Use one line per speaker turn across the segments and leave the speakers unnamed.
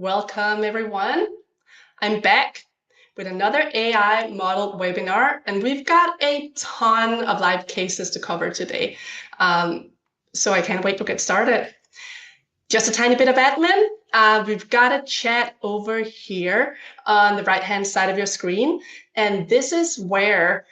Welcome, everyone. I'm back with another AI model webinar, and we've got a ton of live cases to cover today. So I can't wait to get started. Just a tiny bit of admin. We've got a chat over here on the right-hand side of your screen, and this is where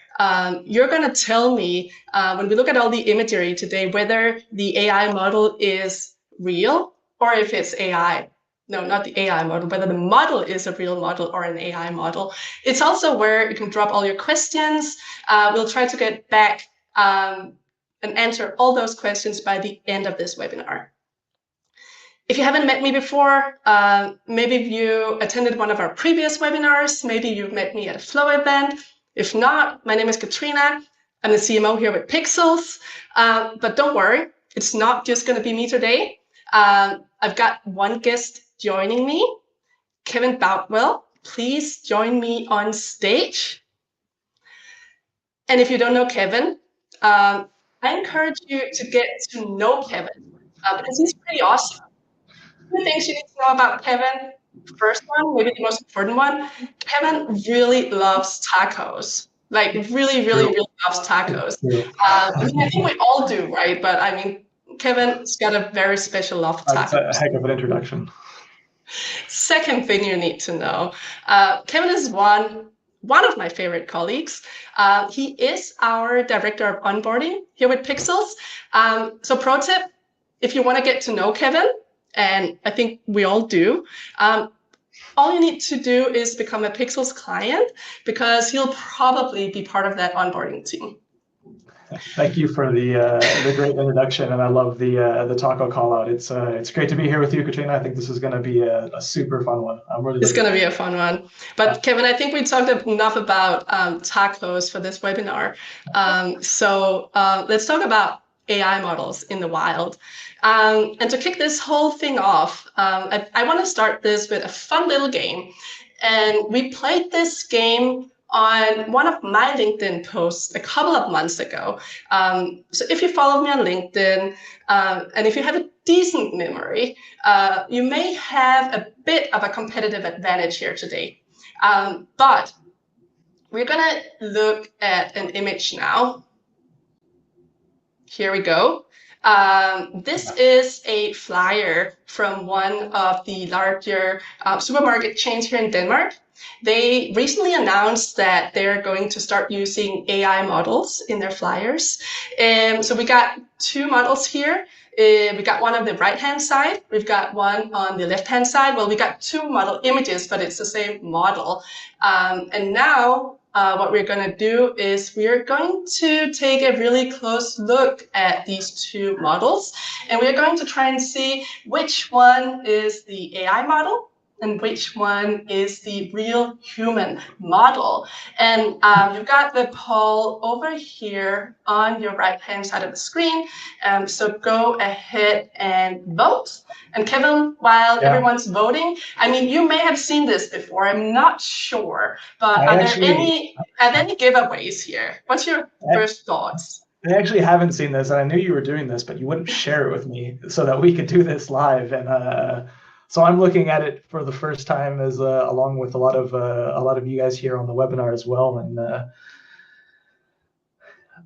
you're going to tell me, when we look at all the imagery today, whether the AI model is real or if it's AI. No, not the AI model, whether the model is a real model or an AI model. It's also where you can drop all your questions. We'll try to get back and answer all those questions by the end of this webinar. If you haven't met me before, maybe you attended one of our previous webinars, maybe you've met me at a Flow event. If not, my name is Katrine. I'm the CMO here with Pixelz. But don't worry, it's not just going to be me today. I've got one guest joining me, Kevin Boutwell. Please join me on stage. And if you don't know Kevin, I encourage you to get to know Kevin because he's pretty awesome. Two things you need to know about Kevin. First one, maybe the most important one, Kevin really loves tacos. Like really loves tacos. I think we all do, right? But I mean, Kevin's got a very special love for tacos.
That's a heck of an introduction.
Second thing you need to know, Kevin is one of my favorite colleagues. He is our director of onboarding here with Pixelz. So pro tip, if you want to get to know Kevin, and I think we all do, all you need to do is become a Pixelz client because he'll probably be part of that onboarding team.
Thank you for the great introduction, and I love the taco call out. It's great to be here with you, Katrine. I think this is going to be a super fun one.
It's going to be a fun one. But Kevin, I think we talked enough about tacos for this webinar. So let's talk about AI models in the wild. And to kick this whole thing off, I want to start this with a fun little game. And we played this game on one of my LinkedIn posts a couple of months ago. So if you follow me on LinkedIn, and if you have a decent memory, you may have a bit of a competitive advantage here today. But we're going to look at an image now. Here we go. This is a flyer from one of the larger supermarket chains here in Denmark. They recently announced that they're going to start using AI models in their flyers. So we got two models here. We got one on the right-hand side. We've got one on the left-hand side. Well, we got two model images, but it's the same model. And now what we're going to do is we're going to take a really close look at these two models. And we're going to try and see which one is the AI model and which one is the real human model. And you've got the poll over here on your right-hand side of the screen. So go ahead and vote. And Kevin, while everyone's voting, I mean, you may have seen this before. I'm not sure. But are there any giveaways here? What's your first thoughts?
I actually haven't seen this, and I knew you were doing this, but you wouldn't share it with me so that we could do this live. And so I'm looking at it for the first time, as along with a lot of you guys here on the webinar as well. And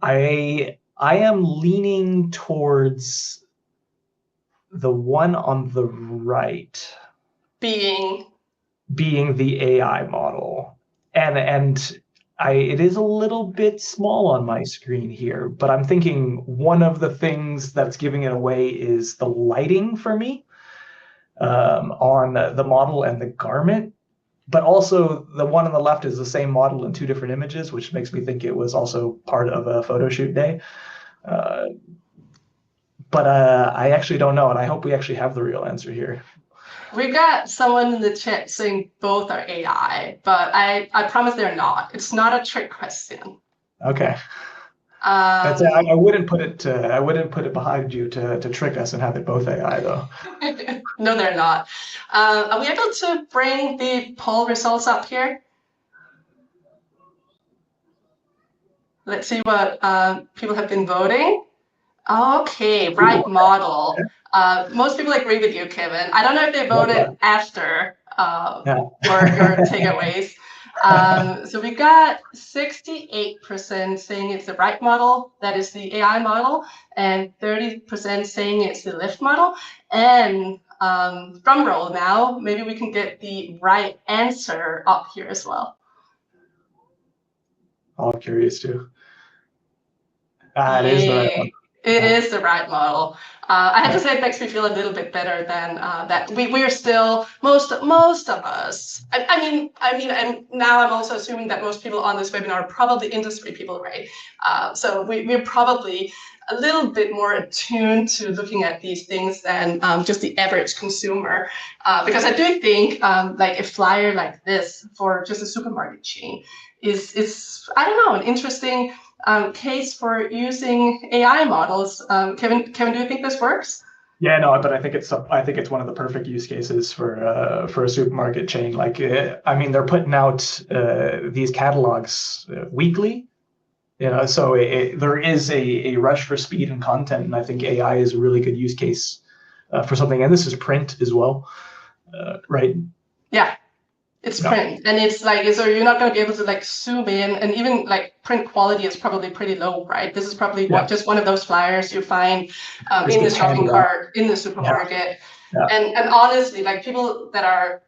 I am leaning towards the one on the right,
being
the AI model, and it is a little bit small on my screen here, but I'm thinking one of the things that's giving it away is the lighting for me. On the model and the garment, but also the one on the left is the same model in two different images, which makes me think it was also part of a photo shoot day. But I actually don't know, and I hope we actually have the real answer here.
We got someone in the chat saying both are AI, but I promise they're not. It's not a trick question.
Okay. I wouldn't put it behind you to trick us and have it both AI though.
No, they're not. Are we able to bring the poll results up here? Let's see what people have been voting. Okay, right model. Most people agree with you, Kevin. I don't know if they voted after
Yeah.
your takeaways. So we got 68% saying it's the right model, that is the AI model, and 30% saying it's the lift model. And drum roll now, maybe we can get the right answer up here as well.
I'm curious too. It is the right one.
It is the right model. I have to say it makes me feel a little bit better than that. We're still most of us. I mean, and now I'm also assuming that most people on this webinar are probably industry people, right? So we're probably a little bit more attuned to looking at these things than just the average consumer, because I do think like a flyer like this for just a supermarket chain is I don't know, an interesting case for using AI models. Kevin, do you think this works?
Yeah, no, but I think it's one of the perfect use cases for a supermarket chain. Like, I mean, they're putting out these catalogs weekly, so there is a rush for speed and content, and I think AI is a really good use case for something. And this is print as well, right?
Yeah. It's print, and it's like, so you're not going to be able to like zoom in, and even like print quality is probably pretty low, right? This is probably just one of those flyers you find in the shopping cart, in the supermarket. Yeah. And honestly, like people that are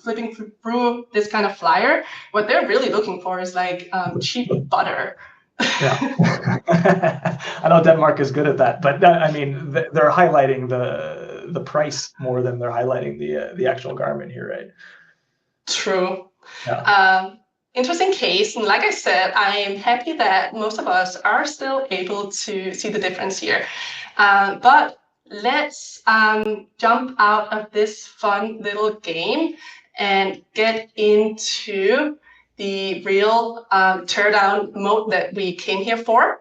flipping through this kind of flyer, what they're really looking for is like cheap butter.
Yeah, I know Denmark is good at that, but I mean, they're highlighting the price more than they're highlighting the actual garment here, right?
True. Yeah. Interesting case. And like I said, I am happy that most of us are still able to see the difference here. But let's jump out of this fun little game and get into the real teardown mode that we came here for.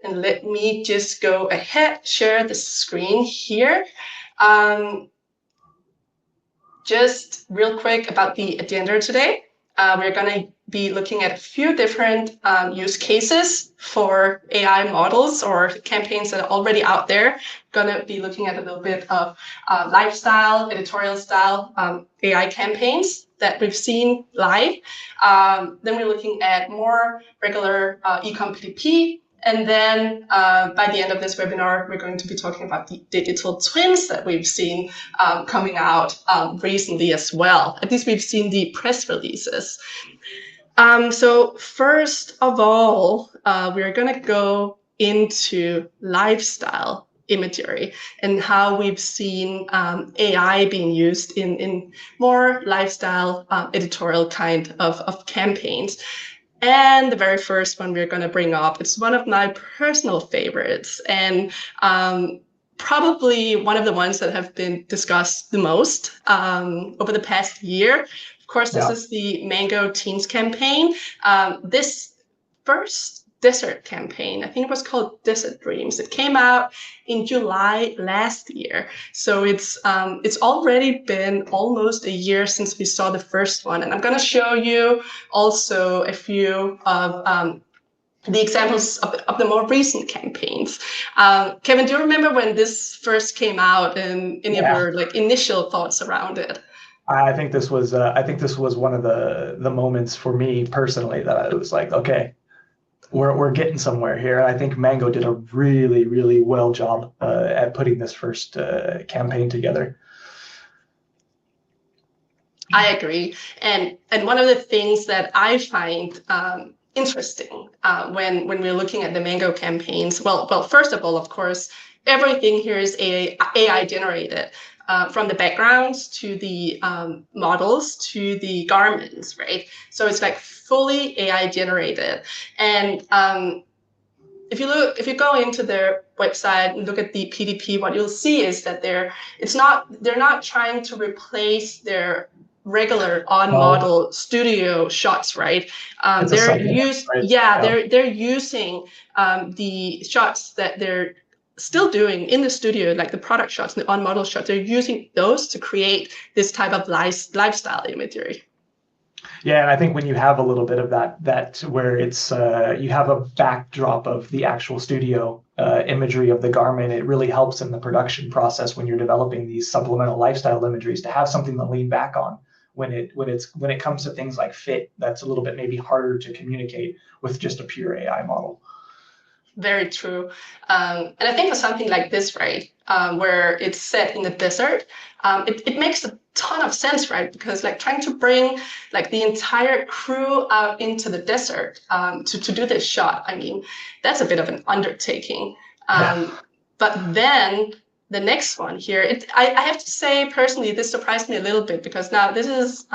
And let me just go ahead, share the screen here. Just real quick about the agenda today. We're going to be looking at a few different use cases for AI models or campaigns that are already out there. Going to be looking at a little bit of lifestyle, editorial style AI campaigns that we've seen live. Then we're looking at more regular ecom PDP. And then by the end of this webinar, we're going to be talking about the digital twins that we've seen coming out recently as well. At least we've seen the press releases. So first of all, we're going to go into lifestyle imagery and how we've seen AI being used in more lifestyle editorial kind of campaigns. And the very first one we're going to bring up, it's one of my personal favorites, and probably one of the ones that have been discussed the most over the past year. Of course, this is the Mango Teens campaign. This first desert campaign, I think it was called Desert Dreams. It came out in July last year. So it's already been almost a year since we saw the first one. And I'm going to show you also a few of the examples of the more recent campaigns. Kevin, do you remember when this first came out and any of your like initial thoughts around it?
I think this was one of the moments for me personally that I was like, okay, we're getting somewhere here. I think Mango did a really, really well job at putting this first campaign together.
I agree. And one of the things that I find interesting when we're looking at the Mango campaigns, well, first of all, of course, everything here is AI generated. From the backgrounds to the models to the garments, right? So it's like fully AI generated. And if you go into their website and look at the PDP, what you'll see is that they're not trying to replace their regular on-model studio shots, right? They're using the shots that they're still doing in the studio, like the product shots and the on-model shots. They're using those to create this type of lifestyle imagery.
Yeah, and I think when you have a little bit of that where it's you have a backdrop of the actual studio imagery of the garment. It really helps in the production process when you're developing these supplemental lifestyle imageries to have something to lean back on when it comes to things like fit. That's a little bit maybe harder to communicate with just a pure AI model.
Very true. And I think for something like this, right, where it's set in the desert, it makes a ton of sense, right? Because like trying to bring like the entire crew out into the desert to do this shot, I mean, that's a bit of an undertaking. But then the next one here, I have to say personally, this surprised me a little bit because now this is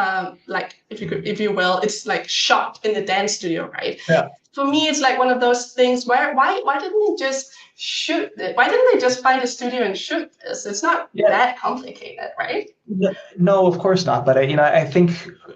like, if you will, it's like shot in the dance studio, right?
Yeah.
For me, it's like one of those things where why didn't they just shoot it? Why didn't they just find a studio and shoot this? It's not that complicated, right?
No, of course not. But I think,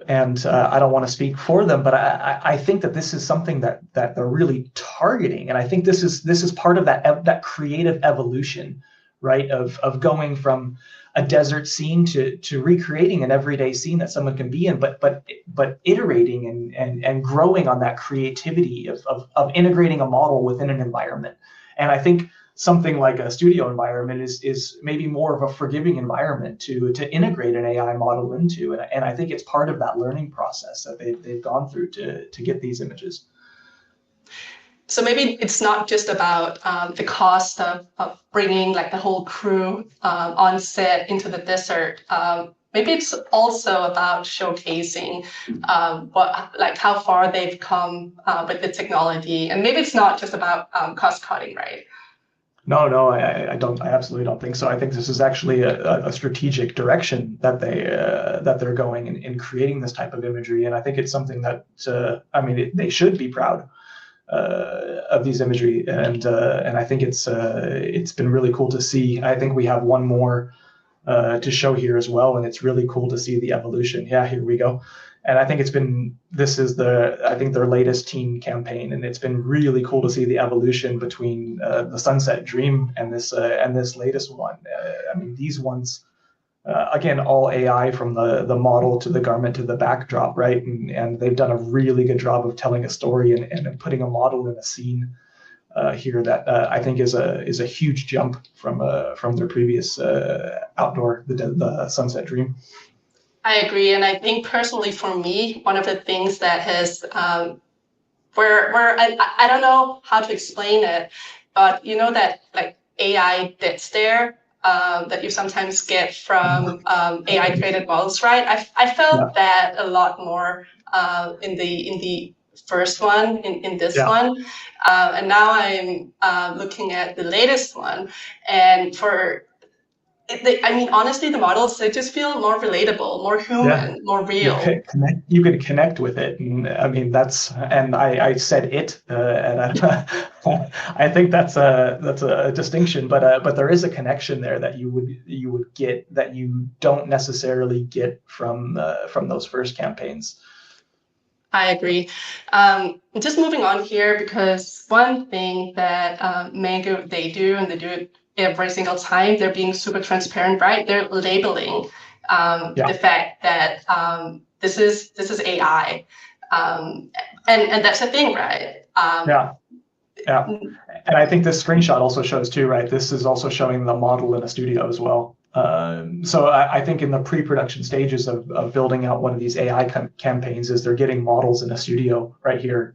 and I don't want to speak for them, but I think that this is something that they're really targeting, and I think this is part of that creative evolution, right? Of going from a desert scene to recreating an everyday scene that someone can be in, but iterating and growing on that creativity of integrating a model within an environment. And I think something like a studio environment is maybe more of a forgiving environment to integrate an AI model into, and I think it's part of that learning process that they've gone through to get these images.
So maybe it's not just about the cost of bringing like the whole crew on set into the desert. Maybe it's also about showcasing how far they've come with the technology, and maybe it's not just about cost cutting, right?
No, I don't. I absolutely don't think so. I think this is actually a strategic direction that they're going in creating this type of imagery, and I think it's something that they should be proud of these imagery, and I think it's been really cool to see. I think we have one more to show here as well, and it's really cool to see the evolution. Yeah, here we go. And I think this is their latest teen campaign, and it's been really cool to see the evolution between the Sunset Dream and this latest one. These ones, again, all AI from the model to the garment to the backdrop, right? And they've done a really good job of telling a story and putting a model in a scene here that I think is a huge jump from their previous outdoor, the Sunset Dream.
I agree, and I think personally for me, one of the things that has where I don't know how to explain it, but you know that like AI dead stare that you sometimes get from AI created models, right? I felt that a lot more in the first one, in this one, and now I'm looking at the latest one, and honestly, the models, they just feel more relatable, more human, more real.
You could connect with it, and I said it, and I think that's a distinction, but there is a connection there that you would get that you don't necessarily get from those first campaigns.
I agree. Just moving on here, because one thing that Mango, they do, and they do it every single time, they're being super transparent, right? They're labeling the fact that this is AI, and that's a thing, right?
Yeah. And I think this screenshot also shows too, right? This is also showing the model in a studio as well. So I think in the pre-production stages of building out one of these AI campaigns is they're getting models in a studio right here,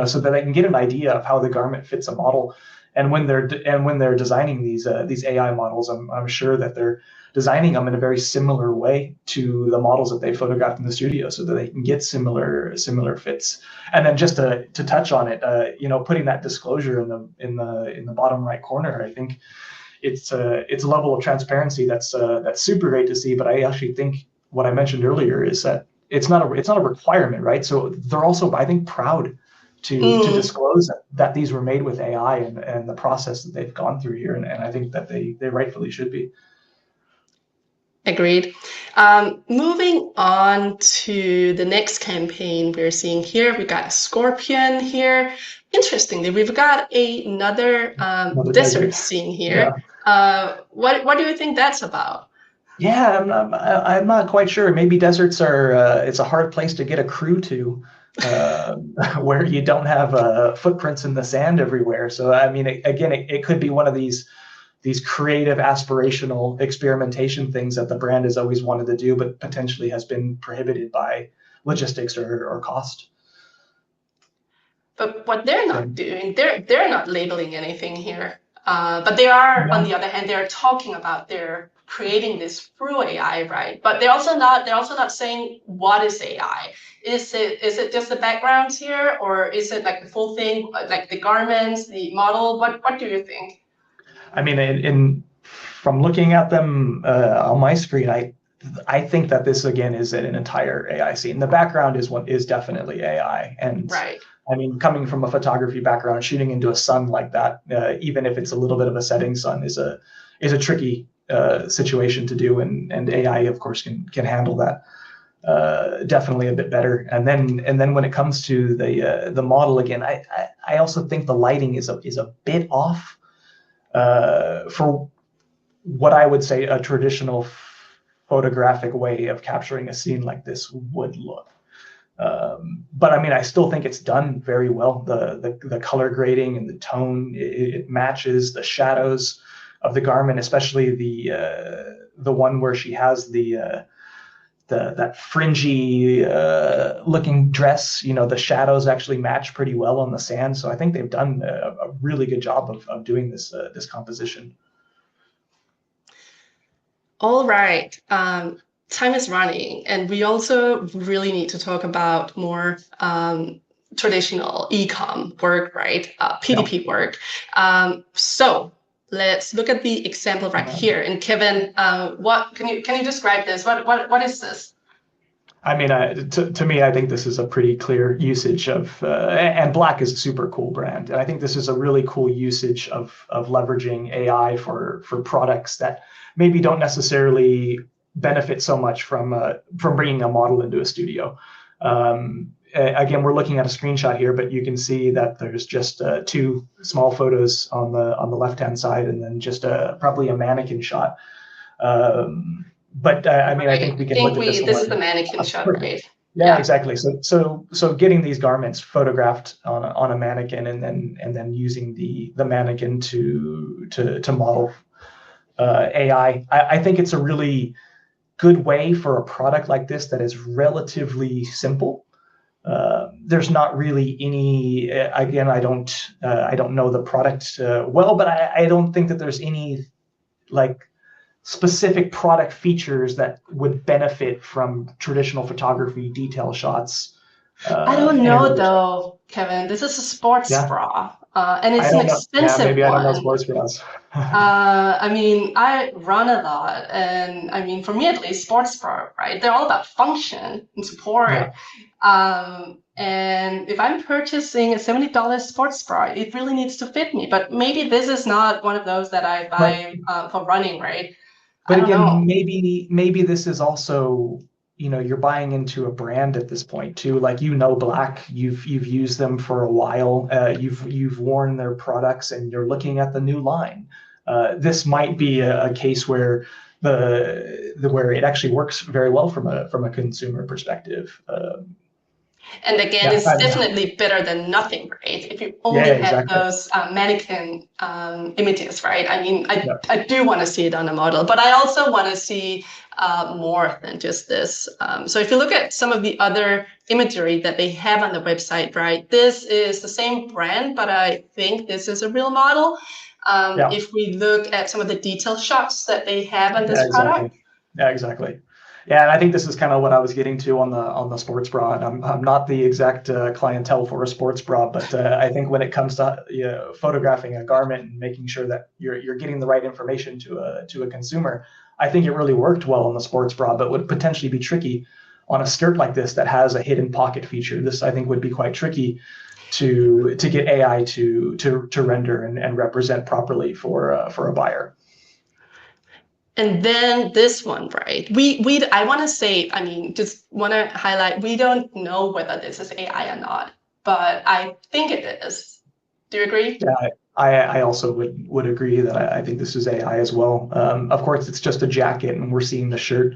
so that they can get an idea of how the garment fits a model. And when they're designing these AI models, I'm sure that they're designing them in a very similar way to the models that they photographed in the studio, so that they can get similar fits. And then just to touch on it, putting that disclosure in the bottom right corner, I think it's a level of transparency that's super great to see. But I actually think what I mentioned earlier is that it's not a requirement, right? So they're also, I think, proud to disclose that these were made with AI and the process that they've gone through here, and I think that they rightfully should be.
Agreed. Moving on to the next campaign we're seeing here, we got a scorpion here. Interestingly, we've got another desert scene here. Yeah. What do you think that's about?
Yeah, I'm not quite sure. Maybe deserts are it's a hard place to get a crew to. where you don't have footprints in the sand everywhere. So I mean, it could be one of these creative, aspirational experimentation things that the brand has always wanted to do, but potentially has been prohibited by logistics or cost.
But what they're not doing, they're not labeling anything here. But they are, on the other hand, they're talking about they're creating this through AI, right? But they're also not saying what is AI. Is it just the backgrounds here, or is it like the full thing, like the garments, the model? What do you think?
I mean, from looking at them on my screen, I think that this again is an entire AI scene. The background is definitely AI, and
right.
I mean, coming from a photography background, shooting into a sun like that, even if it's a little bit of a setting sun, is a tricky situation to do, and AI, of course, can handle that definitely a bit better. And then when it comes to the model again, I also think the lighting is a bit off for what I would say a traditional photographic way of capturing a scene like this would look. But I mean, I still think it's done very well. The color grading and the tone, it matches the shadows of the garment, especially the one where she has that fringy looking dress. You know, the shadows actually match pretty well on the sand. So I think they've done a really good job of doing this composition.
All right. Time is running, and we also really need to talk about more traditional ecom work, right? PDP work. So let's look at the example right here. And Kevin, what can you describe this? What is this?
I mean, to me, I think this is a pretty clear usage of, and Black is a super cool brand, and I think this is a really cool usage of leveraging AI for products that maybe don't necessarily benefit so much from bringing a model into a studio. Again, we're looking at a screenshot here, but you can see that there's just two small photos on the left-hand side, and then just probably a mannequin shot. But I mean, I think we can look at this.
This is the mannequin shot, right?
Yeah, exactly. So getting these garments photographed on a mannequin, and then using the mannequin to model AI. I think it's a really good way for a product like this that is relatively simple. There's not really any. Again, I don't know the product well, but I don't think that there's any like specific product features that would benefit from traditional photography detail shots.
I don't know though, Kevin. This is a sports bra, and it's an expensive one.
Maybe I don't know sports bras.
I mean, I run a lot, and I mean, for me at least, sports bra, right? They're all about function and support. Yeah. And if I'm purchasing a $70 sports bra, it really needs to fit me. But maybe this is not one of those that I buy for running, right?
But again, maybe this is also, you know, you're buying into a brand at this point too. Like, you know, Black, you've used them for a while. You've worn their products, and you're looking at the new line. This might be a case where where it actually works very well from a consumer perspective.
And again, it's definitely better than nothing, right? If you only had those mannequin images, right? I mean, I do want to see it on a model, but I also want to see more than just this. So if you look at some of the other imagery that they have on the website, right? This is the same brand, but I think this is a real model. If we look at some of the detail shots that they have on this product.
Yeah, exactly. Yeah, and I think this is kind of what I was getting to on the sports bra. And I'm not the exact clientele for a sports bra, but I think when it comes to photographing a garment and making sure that you're getting the right information to a consumer, I think it really worked well on the sports bra, but would potentially be tricky on a skirt like this that has a hidden pocket feature. This, I think, would be quite tricky to get AI to render and represent properly for a buyer.
And then this one, right? I want to say, I mean, just want to highlight, we don't know whether this is AI or not, but I think it is. Do you agree?
Yeah, I also would agree that I think this is AI as well. Of course, it's just a jacket, and we're seeing the shirt.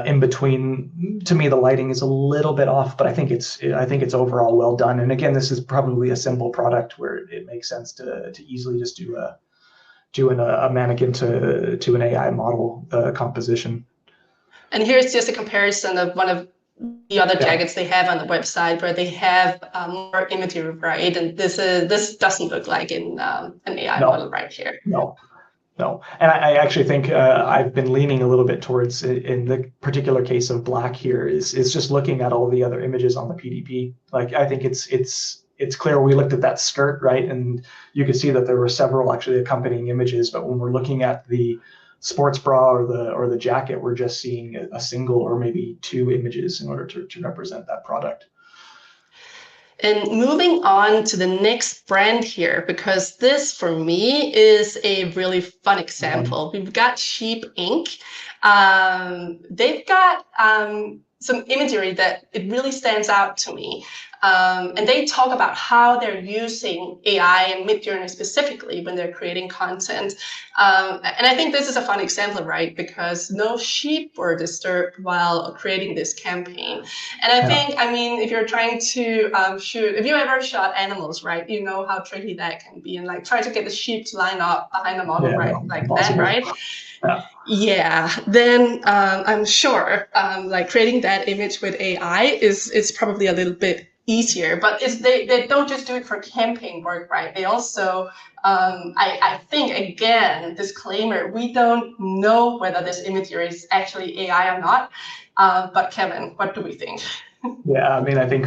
in between. To me, the lighting is a little bit off, but I think it's overall well done. And again, this is probably a simple product where it makes sense to easily just do a mannequin to an AI model composition.
And here's just a comparison of one of the other jackets they have on the website, where they have more imagery, right? And this doesn't look like in an AI model right here.
No, and I actually think I've been leaning a little bit towards, in the particular case of black here, is just looking at all the other images on the PDP. Like, I think it's clear. We looked at that skirt, right, and you could see that there were several actually accompanying images. But when we're looking at the sports bra or the jacket, we're just seeing a single or maybe two images in order to represent that product.
And moving on to the next brand here, because this for me is a really fun example. We've got Sheep Inc. They've got some imagery that it really stands out to me. And they talk about how they're using AI and Midjourney specifically when they're creating content. And I think this is a fun example, right? Because no sheep were disturbed while creating this campaign. And I think, I mean, if you're trying to shoot, if you ever shot animals, right, you know how tricky that can be. And like try to get the sheep to line up behind the model, right? Like impossible. That, right? Yeah, then I'm sure like creating that image with AI is probably a little bit easier, but they don't just do it for campaign work, right? They also, I think, again, disclaimer, we don't know whether this imagery is actually AI or not. But Kevin, what do we think?
Yeah, I mean, I think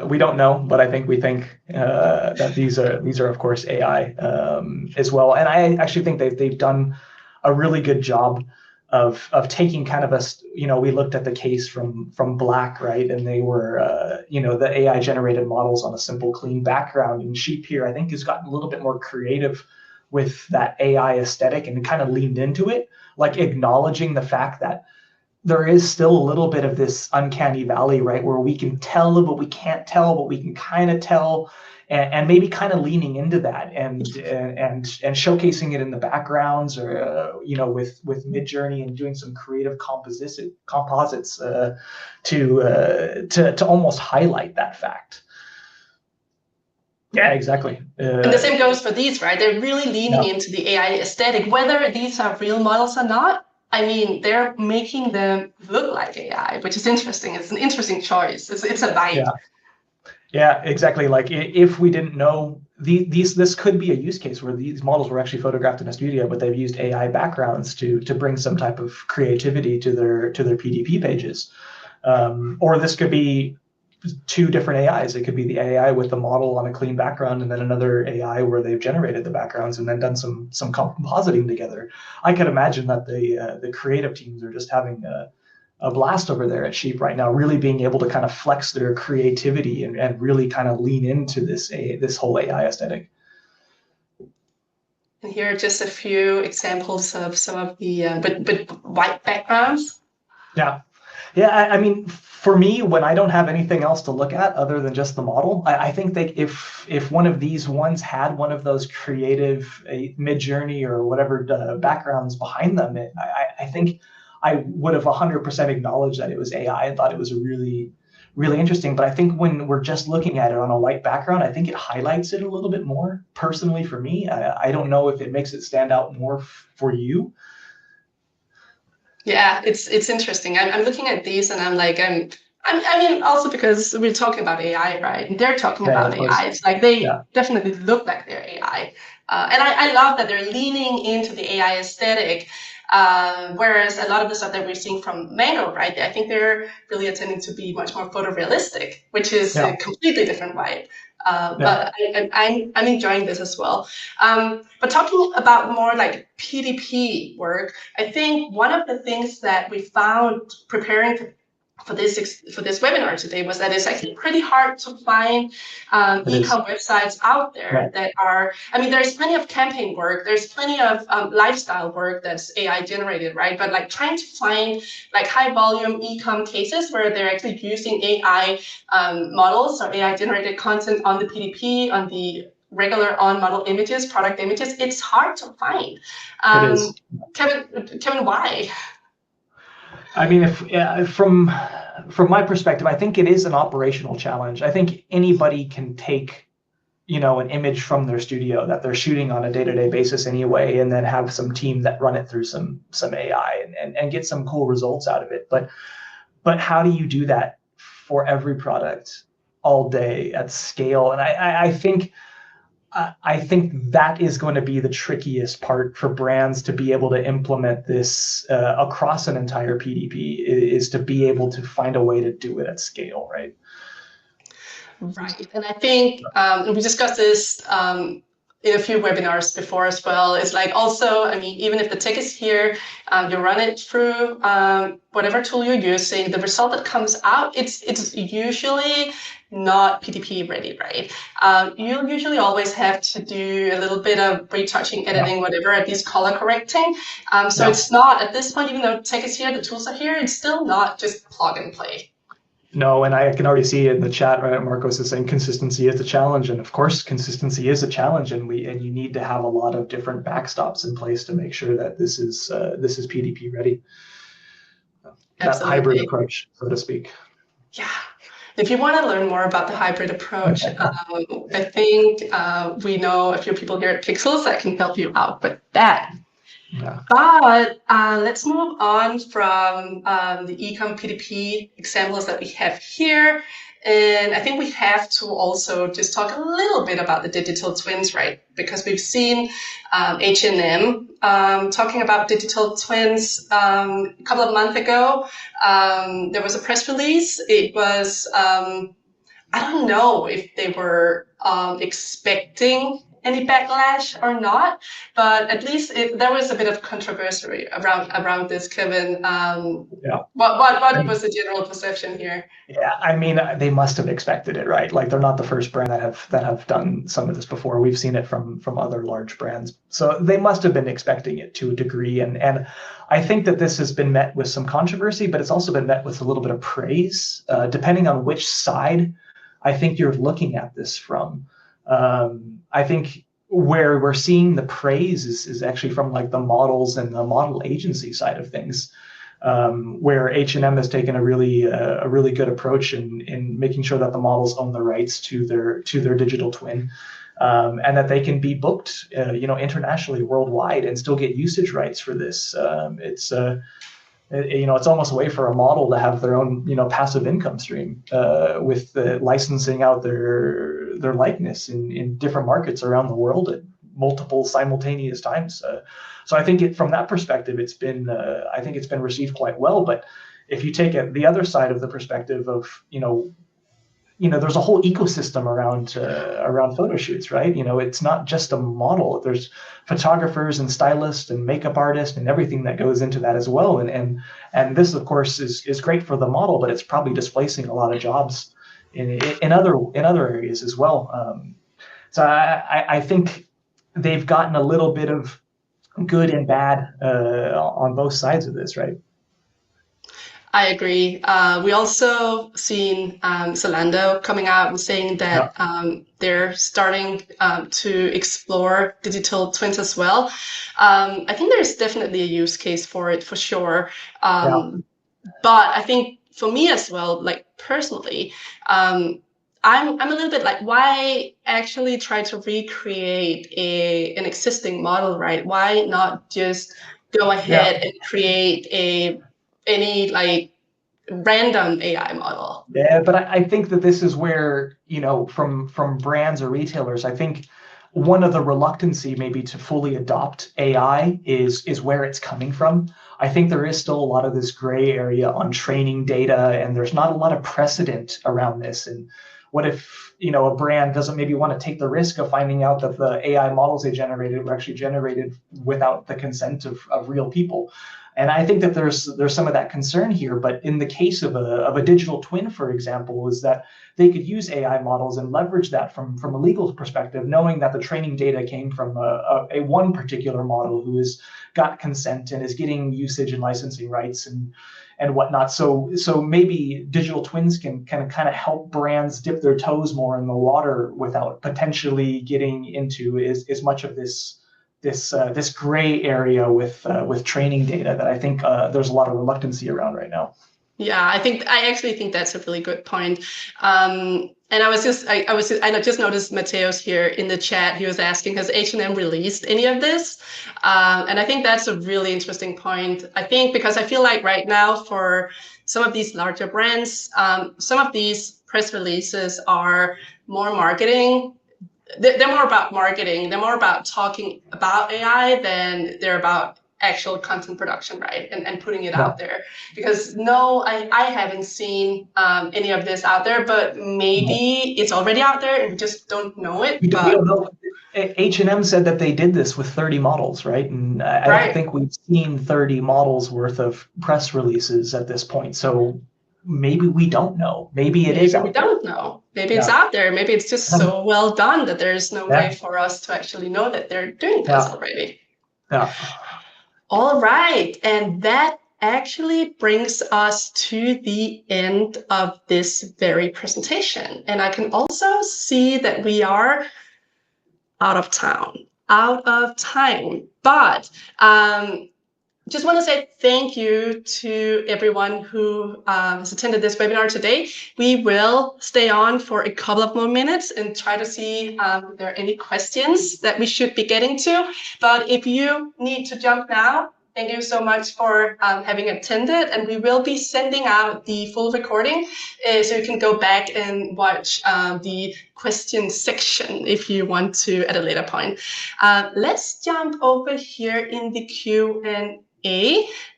we don't know, but I think we think that these are of course AI as well. And I actually think they've done a really good job of taking kind of we looked at the case from Black, right? And they were, the AI generated models on a simple, clean background. And Sheep here, I think, has gotten a little bit more creative with that AI aesthetic and kind of leaned into it, like acknowledging the fact that there is still a little bit of this uncanny valley, right? Where we can tell, but we can't tell, but we can kind of tell. And maybe kind of leaning into that and showcasing it in the backgrounds, or with Midjourney, and doing some creative composites to almost highlight that fact. Yeah, exactly.
And the same goes for these, right? They're really leaning into the AI aesthetic, whether these are real models or not. I mean, they're making them look like AI, which is interesting. It's an interesting choice. It's a vibe.
Yeah, exactly. Like, if we didn't know this could be a use case where these models were actually photographed in a studio, but they've used AI backgrounds to bring some type of creativity to their PDP pages. Or this could be two different AIs. It could be the AI with the model on a clean background, and then another AI where they've generated the backgrounds and then done some compositing together. I could imagine that the creative teams are just having a blast over there at Sheep right now, really being able to kind of flex their creativity and really kind of lean into this whole AI aesthetic.
And here are just a few examples of some of the with white backgrounds.
Yeah. I mean, for me, when I don't have anything else to look at other than just the model, I think that if one of these ones had one of those creative Midjourney or whatever backgrounds behind them, I think I would have 100% acknowledged that it was AI and thought it was really, really interesting. But I think when we're just looking at it on a white background, I think it highlights it a little bit more, personally, for me. I don't know if it makes it stand out more for you.
Yeah, it's interesting. I'm looking at these and I'm like, I mean, also because we're talking about AI, right? And they're talking about AI. It's like they definitely look like they're AI. And I love that they're leaning into the AI aesthetic. Whereas a lot of the stuff that we're seeing from Mango, right, I think they're really attempting to be much more photorealistic, which is a completely different vibe. But I'm enjoying this as well. But talking about more like PDP work, I think one of the things that we found preparing for this webinar today was that it's actually pretty hard to find ecom websites out there that are, I mean, there's plenty of campaign work, there's plenty of lifestyle work that's AI generated, right? But like trying to find like high volume ecom cases where they're actually using AI models or AI generated content on the PDP, on the regular on model images, product images, it's hard to find.
It is.
Kevin, why?
I mean, if from my perspective, I think it is an operational challenge. I think anybody can take, an image from their studio that they're shooting on a day-to-day basis anyway, and then have some team that run it through some AI and get some cool results out of it. But how do you do that for every product all day at scale? And I think that is going to be the trickiest part for brands to be able to implement this across an entire PDP, is to be able to find a way to do it at scale, right?
Right. And I think we discussed this in a few webinars before as well. It's like also, I mean, even if the tech is here, you run it through whatever tool you're using, the result that comes out, it's usually not PDP ready, right? You usually always have to do a little bit of retouching, editing, whatever, at least color correcting. So it's not, at this point, even though tech is here, the tools are here, it's still not just plug and play.
No, and I can already see in the chat, right? Marcos is saying consistency is a challenge, and of course, consistency is a challenge, and you need to have a lot of different backstops in place to make sure that this is PDP ready. That hybrid approach, so to speak.
Yeah. If you want to learn more about the hybrid approach, I think we know a few people here at Pixelz that can help you out with that.
Yeah.
But let's move on from the ecom PDP examples that we have here. And I think we have to also just talk a little bit about the digital twins, right? Because we've seen H&M talking about digital twins a couple of months ago. There was a press release. It was, I don't know if they were expecting any backlash or not, but at least there was a bit of controversy around this, Kevin. What was the general perception here?
Yeah, I mean, they must have expected it, right? Like, they're not the first brand that have done some of this before. We've seen it from other large brands, so they must have been expecting it to a degree. And I think that this has been met with some controversy, but it's also been met with a little bit of praise, depending on which side I think you're looking at this from. I think where we're seeing the praise is actually from like the models and the model agency side of things, where H&M has taken a really good approach in making sure that the models own the rights to their digital twin, and that they can be booked, internationally, worldwide, and still get usage rights for this. It's almost a way for a model to have their own, passive income stream, with licensing out their likeness in different markets around the world at multiple simultaneous times. So I think from that perspective, it's been received quite well. But if you take it the other side of the perspective of, there's a whole ecosystem around photo shoots, right? It's not just a model. There's photographers and stylists and makeup artists and everything that goes into that as well. And this, of course, is great for the model, but it's probably displacing a lot of jobs in other areas as well. So I think they've gotten a little bit of good and bad on both sides of this, right?
I agree. We also seen Zalando coming out and saying that they're starting to explore digital twins as well. I think there's definitely a use case for it, for sure. But I think for me as well, like personally, I'm a little bit like, why actually try to recreate an existing model, right? Why not just go ahead and create any like random AI model?
Yeah, but I think that this is where, from brands or retailers, I think one of the reluctancy maybe to fully adopt AI is where it's coming from. I think there is still a lot of this gray area on training data, and there's not a lot of precedent around this. And what if, a brand doesn't maybe want to take the risk of finding out that the AI models they generated were actually generated without the consent of real people? And I think that there's some of that concern here. But in the case of a digital twin, for example, is that they could use AI models and leverage that from a legal perspective, knowing that the training data came from a one particular model who has got consent and is getting usage and licensing rights and whatnot. So maybe digital twins can kind of help brands dip their toes more in the water without potentially getting into as much of this this gray area with training data that I think there's a lot of reluctancy around right now.
Yeah, I actually think that's a really good point. And I just noticed Mateo's here in the chat. He was asking, has H&M released any of this? And I think that's a really interesting point. I think because I feel like right now for some of these larger brands, some of these press releases are more marketing. They're more about marketing. They're more about talking about AI than they're about actual content production, right? And putting it out there. Because no, I haven't seen any of this out there, but maybe it's already out there and we just don't know it.
We don't know. H&M said that they did this with 30 models, right? And I don't think we've seen 30 models worth of press releases at this point. So maybe we don't know. Maybe it is out there.
We don't know. Maybe it's out there. Maybe it's just so well done that there's no way for us to actually know that they're doing this already.
Yeah.
All right. And that actually brings us to the end of this very presentation. And I can also see that we are out of time. But just want to say thank you to everyone who has attended this webinar today. We will stay on for a couple of more minutes and try to see if there are any questions that we should be getting to. But if you need to jump now, thank you so much for having attended. And we will be sending out the full recording so you can go back and watch the question section if you want to at a later point. Let's jump over here in the Q&A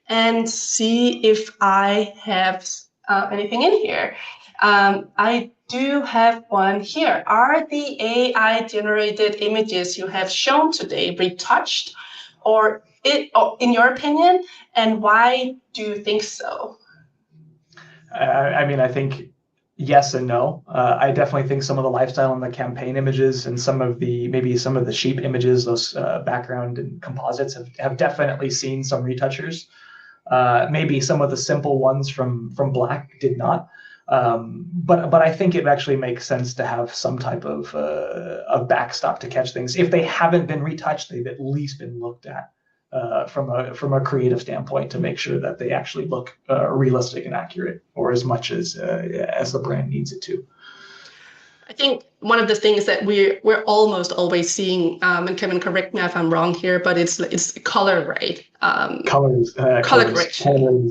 and see if I have anything in here. I do have one here. Are the AI generated images you have shown today retouched or in your opinion, and why do you think so?
I mean, I think yes and no. I definitely think some of the lifestyle and the campaign images and maybe some of the sheep images, those background and composites have definitely seen some retouchers. Maybe some of the simple ones from Black did not. But I think it actually makes sense to have some type of backstop to catch things. If they haven't been retouched, they've at least been looked at from a creative standpoint to make sure that they actually look realistic and accurate, or as much as the brand needs it to.
I think one of the things that we're almost always seeing, and Kevin, correct me if I'm wrong here, but it's color, right? Color correction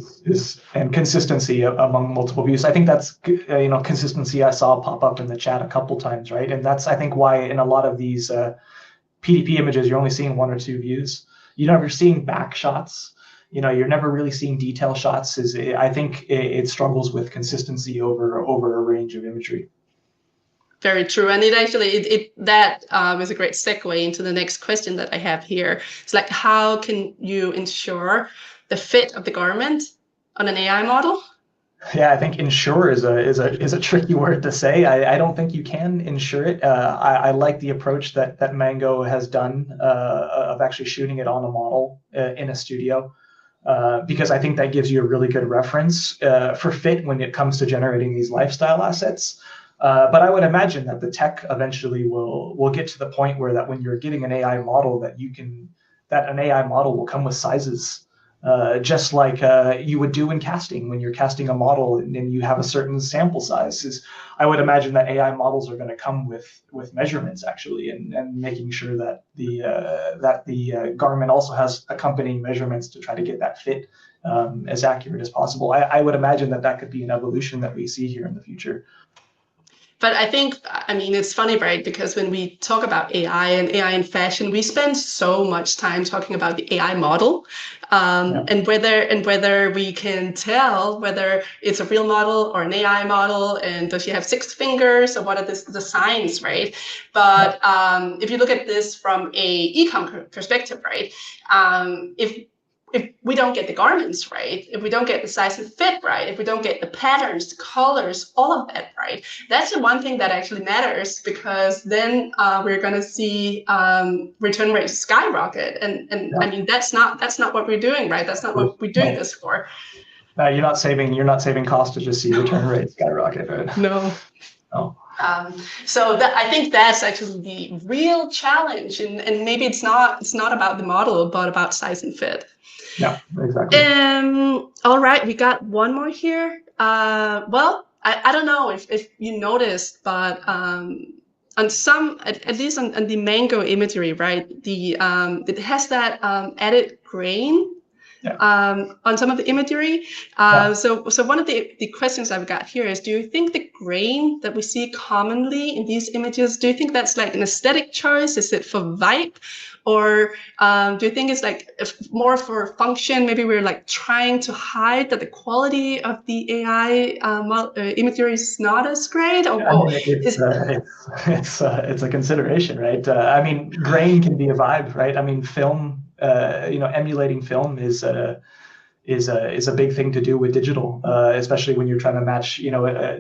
and consistency among multiple views. I think that's consistency. I saw pop up in the chat a couple times, right? And that's I think why in a lot of these PDP images you're only seeing one or two views. You're never seeing back shots. You're never really seeing detail shots. I think it struggles with consistency over a range of imagery.
Very true, and that is a great segue into the next question that I have here. It's like, how can you ensure the fit of the garment on an AI model?
Yeah, I think ensure is a tricky word to say. I don't think you can ensure it. I like the approach that Mango has done of actually shooting it on a model in a studio, because I think that gives you a really good reference for fit when it comes to generating these lifestyle assets. But I would imagine that the tech eventually will get to the point where that when you're getting an AI model that an AI model will come with sizes. Just like you would do in casting when you're casting a model and you have a certain sample size. I would imagine that AI models are going to come with measurements actually, and making sure that the garment also has accompanying measurements to try to get that fit as accurate as possible. I would imagine that could be an evolution that we see here in the future.
But I mean, it's funny, right? Because when we talk about AI and AI in fashion, we spend so much time talking about the AI model, and whether we can tell whether it's a real model or an AI model, and does she have 6 fingers, or what are the signs, right? But if you look at this from a ecom perspective, right? If we don't get the garments right, if we don't get the size and fit right, if we don't get the patterns, the colors, all of that right, that's the one thing that actually matters, because then we're going to see return rates skyrocket. And I mean, that's not what we're doing, right? That's not what we're doing this for.
No, you're not saving cost to just see return rates skyrocket, right?
No.
Oh.
So that, I think that's actually the real challenge, and maybe it's not about the model, but about size and fit.
Yeah, exactly.
All right, we got one more here. Well, I don't know if you noticed, but on some, at least on the mango imagery, right? It has that added grain on some of the imagery. So one of the questions I've got here is, do you think the grain that we see commonly in these images, do you think that's like an aesthetic choice? Is it for vibe? Or do you think it's like more for function? Maybe we're like trying to hide that the quality of the AI imagery is not as great? Or,
I mean, it's a consideration, right? I mean, grain can be a vibe, right? I mean, film, emulating film is a big thing to do with digital, especially when you're trying to match,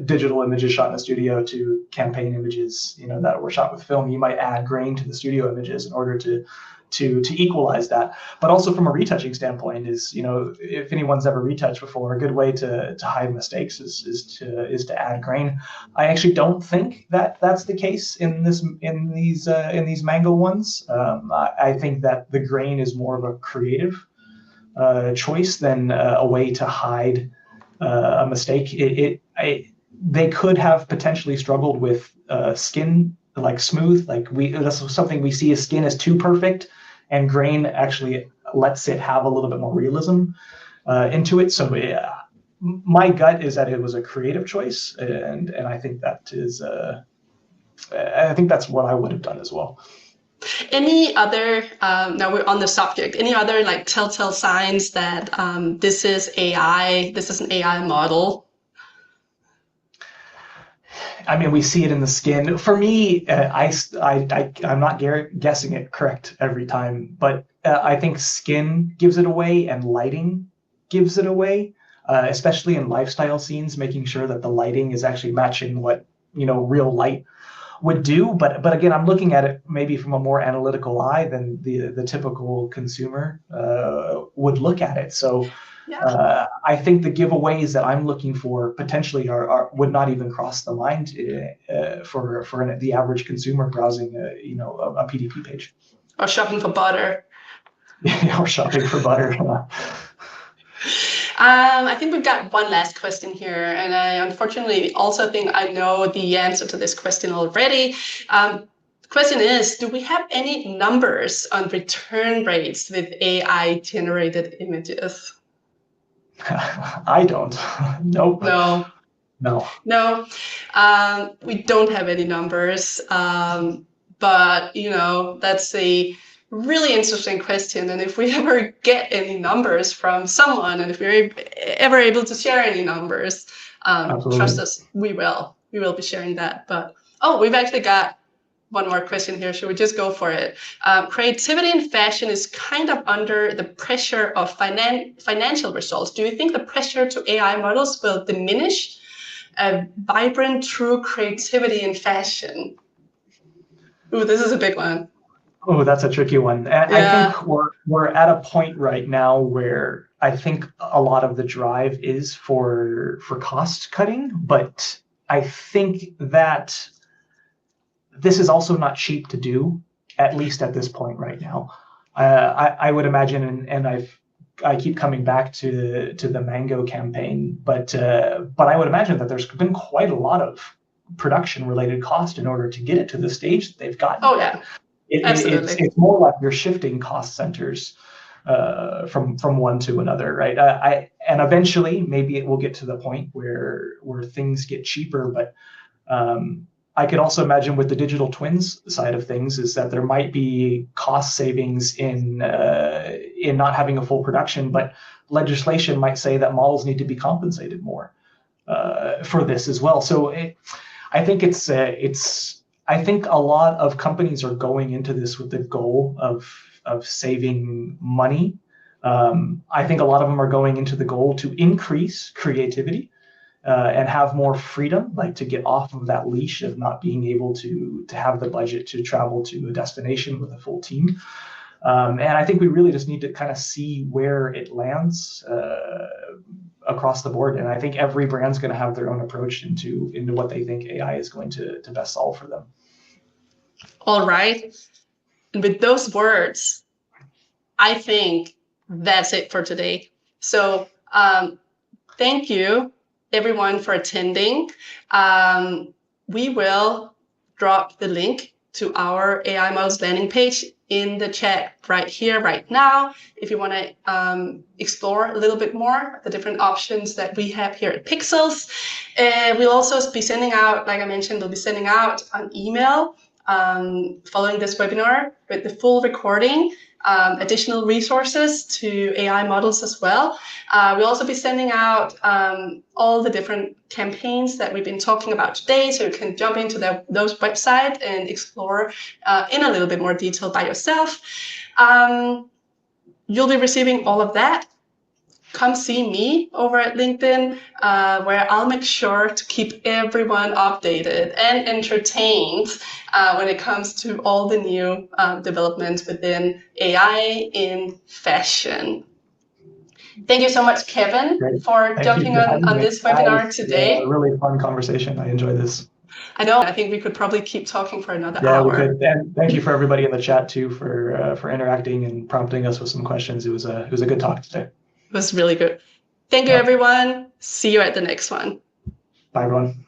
digital images shot in a studio to campaign images, that were shot with film. You might add grain to the studio images in order to equalize that. But also from a retouching standpoint is, if anyone's ever retouched before, a good way to hide mistakes is to add grain. I actually don't think that that's the case in these mango ones. I think that the grain is more of a creative choice than a way to hide a mistake. They could have potentially struggled with skin, like smooth, that's something we see as skin is too perfect, and grain actually lets it have a little bit more realism into it. So my gut is that it was a creative choice, and I think that is I think that's what I would have done as well.
Any other, now we're on the subject, any other like telltale signs that this is AI, this is an AI model?
I mean, we see it in the skin. For me, I'm not guessing it correct every time, but I think skin gives it away and lighting gives it away, especially in lifestyle scenes, making sure that the lighting is actually matching what, real light would do. But again, I'm looking at it maybe from a more analytical eye than the typical consumer would look at it. So I think the giveaways that I'm looking for potentially would not even cross the mind for the average consumer browsing a PDP page.
Or shopping for butter.
Or shopping for butter.
I think we've got one last question here, and I unfortunately also think I know the answer to this question already. The question is, do we have any numbers on return rates with AI generated images?
I don't. Nope. No.
We don't have any numbers, but that's a really interesting question. And if we ever get any numbers from someone, and if we're ever able to share any numbers, trust us, we will be sharing that. But we've actually got one more question here. Should we just go for it? Creativity in fashion is kind of under the pressure of financial results. Do you think the pressure to AI models will diminish vibrant, true creativity in fashion? Ooh, this is a big one.
Oh, that's a tricky one. I think we're at a point right now where I think a lot of the drive is for cost cutting, but I think that this is also not cheap to do, at least at this point right now. I would imagine, and I keep coming back to the Mango campaign, but I would imagine that there's been quite a lot of production related cost in order to get it to the stage that they've gotten.
Oh yeah, absolutely.
It's more like you're shifting cost centers from one to another, right? And eventually maybe it will get to the point where things get cheaper, but I could also imagine with the digital twins side of things is that there might be cost savings in not having a full production, but legislation might say that models need to be compensated more for this as well. So I think I think a lot of companies are going into this with the goal of saving money. I think a lot of them are going into the goal to increase creativity. And have more freedom, like to get off of that leash of not being able to have the budget to travel to a destination with a full team. And I think we really just need to kind of see where it lands across the board. And I think every brand's going to have their own approach into what they think AI is going to best solve for them.
All right. And with those words, I think that's it for today. So thank you, everyone, for attending. We will drop the link to our AI models landing page in the chat right here, right now. If you want to explore a little bit more the different options that we have here at Pixelz. We'll also be sending out, like I mentioned, we'll be sending out an email following this webinar with the full recording, additional resources to AI models as well. We'll also be sending out all the different campaigns that we've been talking about today, so you can jump into those websites and explore in a little bit more detail by yourself. You'll be receiving all of that. Come see me over at LinkedIn, where I'll make sure to keep everyone updated and entertained when it comes to all the new developments within AI in fashion. Thank you so much, Kevin, for jumping on this webinar today.
A really fun conversation. I enjoyed this.
I know. I think we could probably keep talking for another hour.
Yeah, we could. And thank you for everybody in the chat too for interacting and prompting us with some questions. It was a good talk today.
It was really good. Thank you, everyone. See you at the next one.
Bye, everyone.